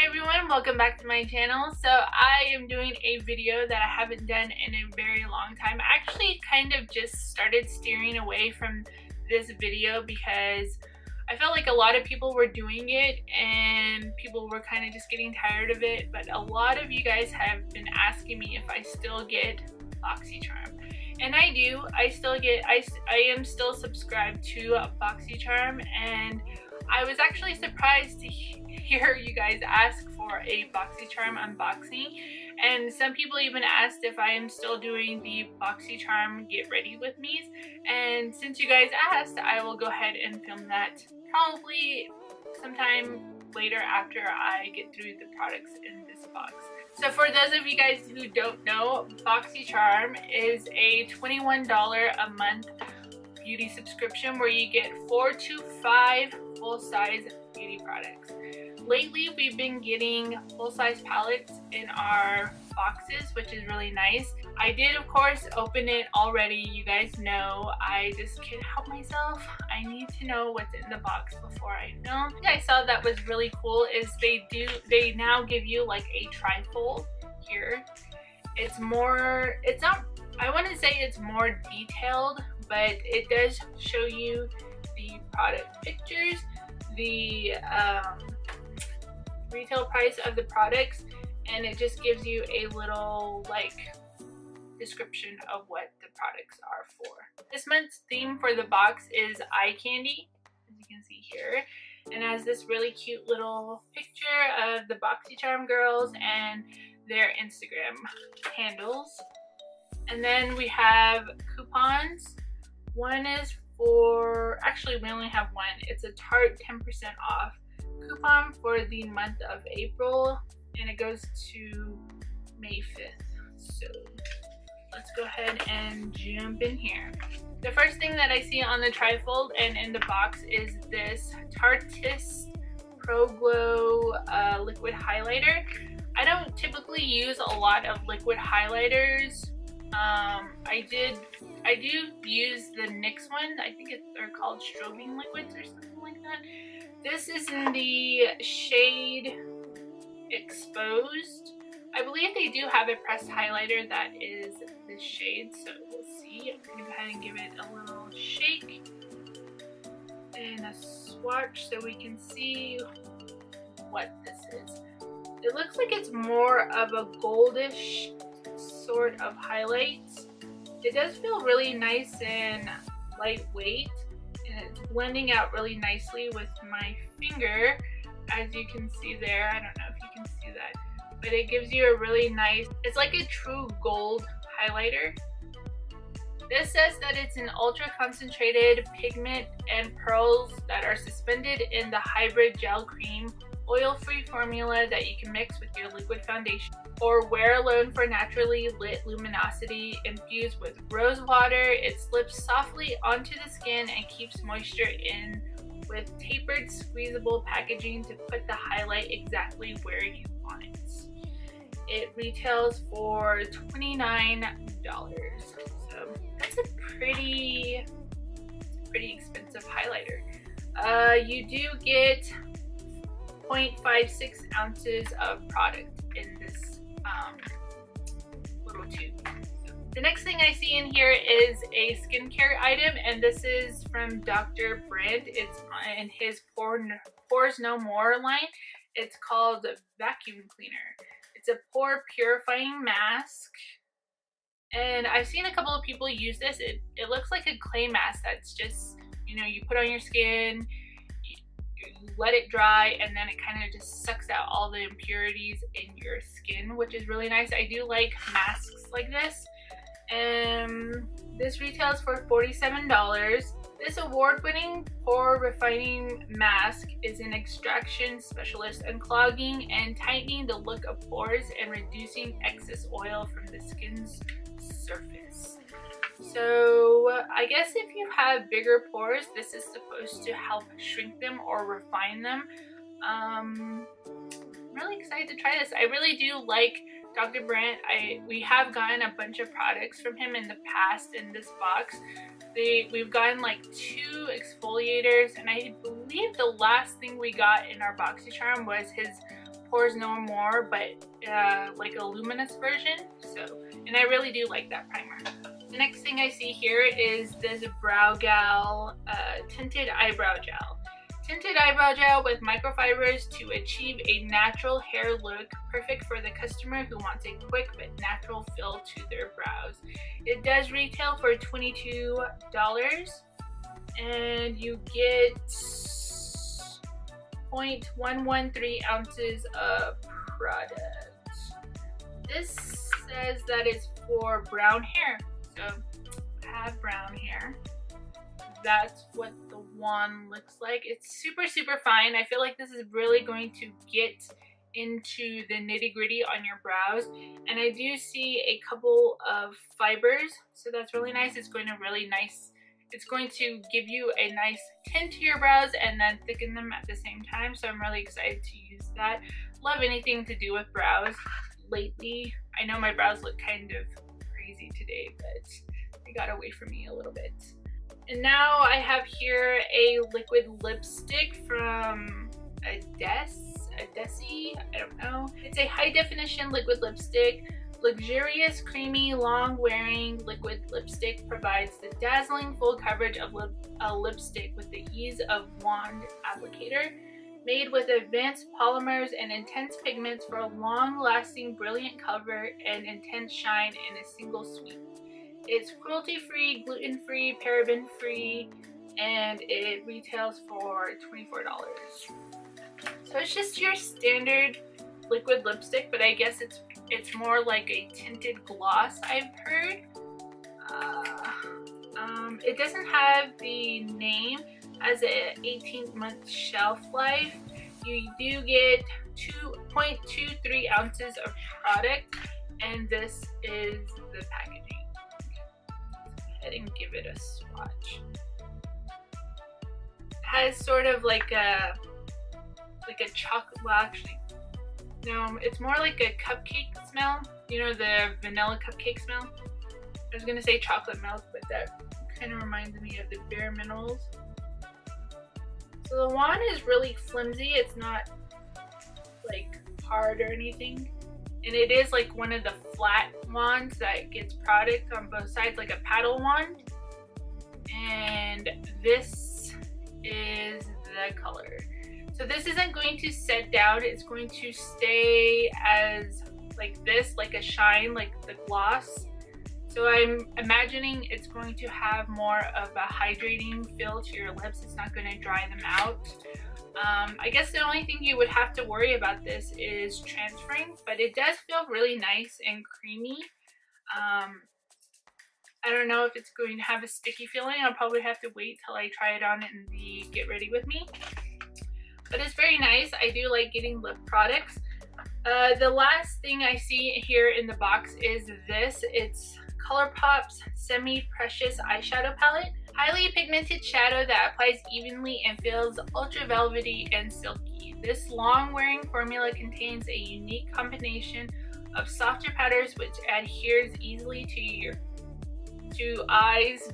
everyone, welcome back to my channel. So I am doing a video that I haven't done in a very long time. I actually kind of just started steering away from this video because I felt like a lot of people were doing it and people were kind of just getting tired of it. But a lot of you guys have been asking me if I still get Boxycharm. And I do. I am still subscribed to Boxycharm, and I was actually surprised to hear you guys ask for a Boxycharm unboxing, and some people even asked if I am still doing the Boxycharm Get Ready With Me's, and since you guys asked, I will go ahead and film that probably sometime later after I get through the products in this box. So for those of you guys who don't know, Boxycharm is a $21 a month beauty subscription where you get 4 to 5 full-size beauty products. Lately we've been getting full-size palettes in our boxes, which is really nice. I did of course open it already. You guys know I just can't help myself. I need to know what's in the box before I film. What I saw that was really cool is they now give you like a trifold here. I want to say it's more detailed, but it does show you the product pictures, the retail price of the products, and it just gives you a little like description of what the products are for. This month's theme for the box is eye candy, as you can see here, and has this really cute little picture of the Boxycharm girls and their Instagram handles. And then we have coupons. One is for, actually we only have one. It's a Tarte 10% off coupon for the month of April, and it goes to May 5th. So let's go ahead and jump in here. The first thing that I see on the trifold and in the box is this Tarte Pro Glow liquid highlighter. I don't typically use a lot of liquid highlighters. I do use the NYX one. I think they're called strobing liquids or something like that. This is in the shade Exposed. I believe they do have a pressed highlighter that is this shade, so we'll see. I'm gonna go ahead and give it a little shake and a swatch so we can see what this is. It looks like it's more of a goldish sort of highlights. It does feel really nice and lightweight, and it's blending out really nicely with my finger, as you can see there. I don't know if you can see that, but it gives you a really nice, it's like a true gold highlighter. This says that it's an ultra concentrated pigment and pearls that are suspended in the hybrid gel cream oil-free formula that you can mix with your liquid foundation or wear alone for naturally lit luminosity. Infused with rose water, it slips softly onto the skin and keeps moisture in with tapered squeezable packaging to put the highlight exactly where you want it. It retails for $29, so that's a pretty expensive highlighter. You do get 0.56 ounces of product in this little tube. The next thing I see in here is a skincare item, and this is from Dr. Brandt. It's in his Pores No More line. It's called Vacuum Cleaner. It's a pore purifying mask, and I've seen a couple of people use this. It looks like a clay mask that's just, you know, you put on your skin, you let it dry, and then it kind of just sucks out all the impurities in your skin, which is really nice. I do like masks like this. This retails for $47. This award-winning pore refining mask is an extraction specialist, unclogging and tightening the look of pores and reducing excess oil from the skin's surface. So I guess if you have bigger pores, this is supposed to help shrink them or refine them. I'm really excited to try this. I really do like Dr. Brandt. We have gotten a bunch of products from him in the past in this box. We've gotten like 2 exfoliators, and I believe the last thing we got in our Boxycharm was his Pores No More, but like a luminous version. So, and I really do like that primer. The next thing I see here is this Brow Gal tinted eyebrow gel. Tinted eyebrow gel with microfibers to achieve a natural hair look, perfect for the customer who wants a quick but natural feel to their brows. It does retail for $22, and you get 0.113 ounces of product. This says that it's for brown hair. So I have brown hair. That's what the wand looks like. It's super fine. I feel like this is really going to get into the nitty-gritty on your brows, and I do see a couple of fibers, so that's really nice. It's going to give you a nice tint to your brows and then thicken them at the same time, so I'm really excited to use that. Love anything to do with brows lately. I know my brows look kind of crazy today, but they got away from me a little bit. And now I have here a liquid lipstick from Ebates, I don't know. It's a high definition liquid lipstick. Luxurious, creamy, long-wearing liquid lipstick provides the dazzling full coverage of a lipstick with the ease of wand applicator. Made with advanced polymers and intense pigments for a long-lasting, brilliant cover and intense shine in a single sweep. It's cruelty-free, gluten-free, paraben-free, and it retails for $24. So it's just your standard liquid lipstick, but I guess it's more like a tinted gloss, I've heard. It doesn't have the name. As an 18-month shelf life. You do get 2.23 ounces of product, and this is the packaging. Go ahead and give it a swatch. It has sort of like a chocolate, well actually, no, it's more like a cupcake smell. You know, the vanilla cupcake smell? I was gonna say chocolate milk, but that kind of reminds me of the Bare Minerals. So the wand is really flimsy. It's not like hard or anything. And it is like one of the flat wands that gets product on both sides, like a paddle wand. And this is the color. So this isn't going to set down. It's going to stay as like this, like a shine, like the gloss. So I'm imagining it's going to have more of a hydrating feel to your lips. It's not going to dry them out. I guess the only thing you would have to worry about this is transferring, but it does feel really nice and creamy. I don't know if it's going to have a sticky feeling. I'll probably have to wait till I try it on in the Get Ready With Me. But it's very nice. I do like getting lip products. The last thing I see here in the box is this. It's ColourPop's Semi-Precious Eyeshadow Palette. Highly pigmented shadow that applies evenly and feels ultra velvety and silky. This long-wearing formula contains a unique combination of softer powders which adheres easily to eyes,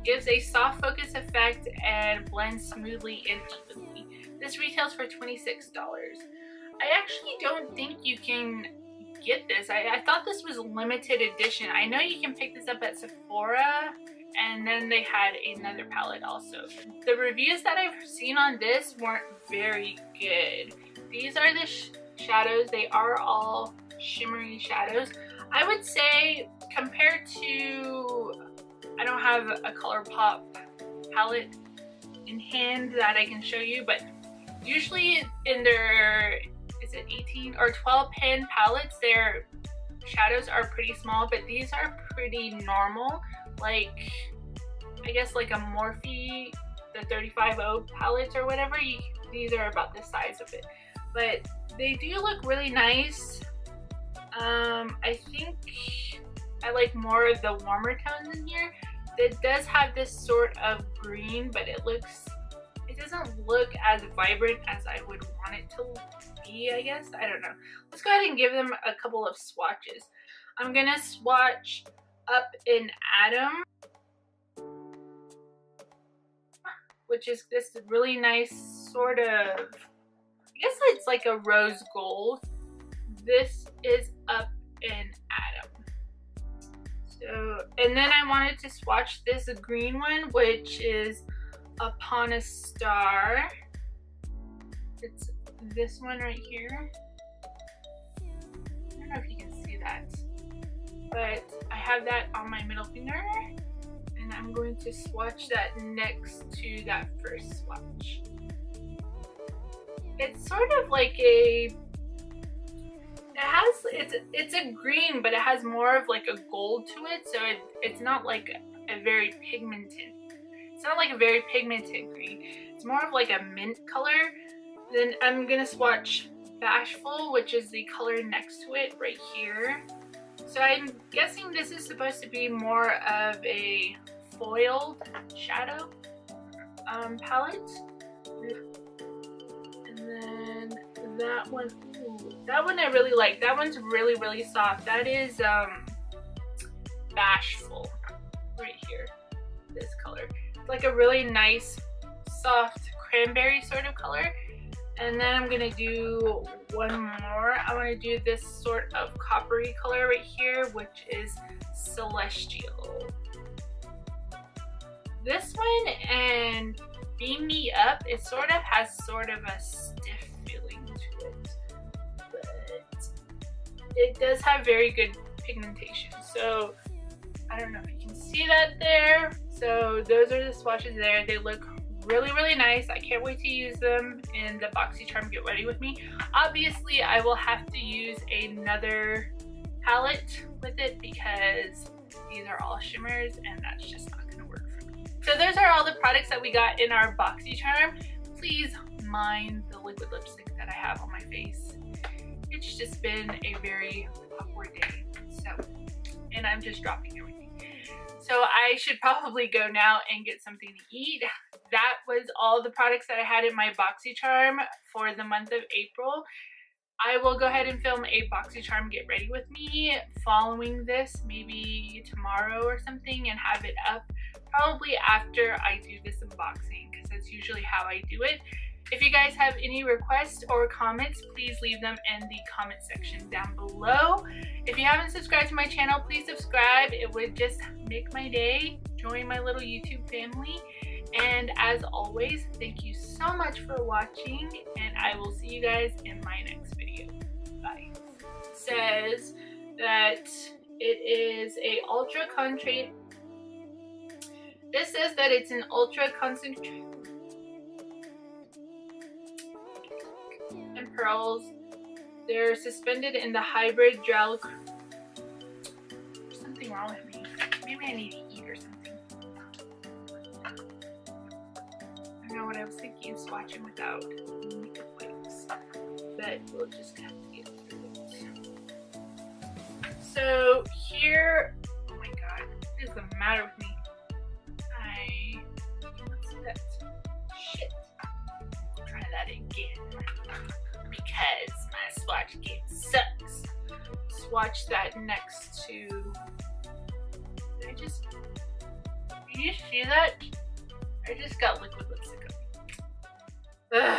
gives a soft focus effect, and blends smoothly and evenly. This retails for $26. I actually don't think you can get this. I thought this was limited edition. I know you can pick this up at Sephora, and then they had another palette also. The reviews that I've seen on this weren't very good. These are the shadows. They are all shimmery shadows. I would say compared to, I don't have a ColourPop palette in hand that I can show you, but usually in their, is it 18 or 12 pen palettes, their shadows are pretty small, but these are pretty normal. Like, I guess like a Morphe, the 35-0 palettes or whatever, these are about the size of it. But they do look really nice. I think I like more of the warmer tones in here. It does have this sort of green, but it doesn't look as vibrant as I would want it to be, I guess. I don't know. Let's go ahead and give them a couple of swatches. I'm gonna swatch up in Atom, which is this really nice sort of guess it's like a rose gold. This is Up and Atom. So, and then I wanted to swatch this green one, which is Upon a Star. It's this one right here. I don't know if you can see that, but I have that on my middle finger, and I'm going to swatch that next to that first swatch. It's sort of like it's a green, but it has more of like a gold to it, so it's not like a very pigmented. It's not like a very pigmented green. It's more of like a mint color. Then I'm gonna swatch Bashful, which is the color next to it right here. So I'm guessing this is supposed to be more of a foiled shadow palette. And then that one, ooh, that one I really like. That one's really, really soft. That is Bashful right here, this color. It's like a really nice, soft cranberry sort of color. And then I'm gonna do one more. I wanna do this sort of coppery color right here, which is Celestial. This one and Beam Me Up, it sort of has sort of a stiff feeling to it, but it does have very good pigmentation. So I don't know if you can see that there. So those are the swatches there. They look really, really nice. I can't wait to use them in the Boxycharm Get Ready With Me. Obviously, I will have to use another palette with it because these are all shimmers and that's just not gonna work for me. So those are all the products that we got in our Boxycharm. Please mind the liquid lipstick that I have on my face. It's just been a very awkward day. So, and I'm just dropping everything. So I should probably go now and get something to eat. That was all the products that I had in my Boxycharm for the month of April. I will go ahead and film a Boxycharm Get Ready With Me following this, maybe tomorrow or something, and have it up probably after I do this unboxing, because that's usually how I do it. If you guys have any requests or comments, please leave them in the comment section down below. If you haven't subscribed to my channel, please subscribe. It would just make my day. Join my little YouTube family. And as always, thank you so much for watching, and I will see you guys in my next video. Bye. It says that it is a ultra concentrate. This says that it's an ultra concentrate and pearls. They're suspended in the hybrid gel. There's something wrong with me. Maybe I need to eat or something. I don't know what I was thinking of swatching without makeup wipes, but we'll just have to get through it. So here, oh my god, what is the matter with me? What's that? Shit. I'll try that again. Because my swatch game sucks. Swatch that next to. Did you see that? I just got liquid lipstick on me. Ugh.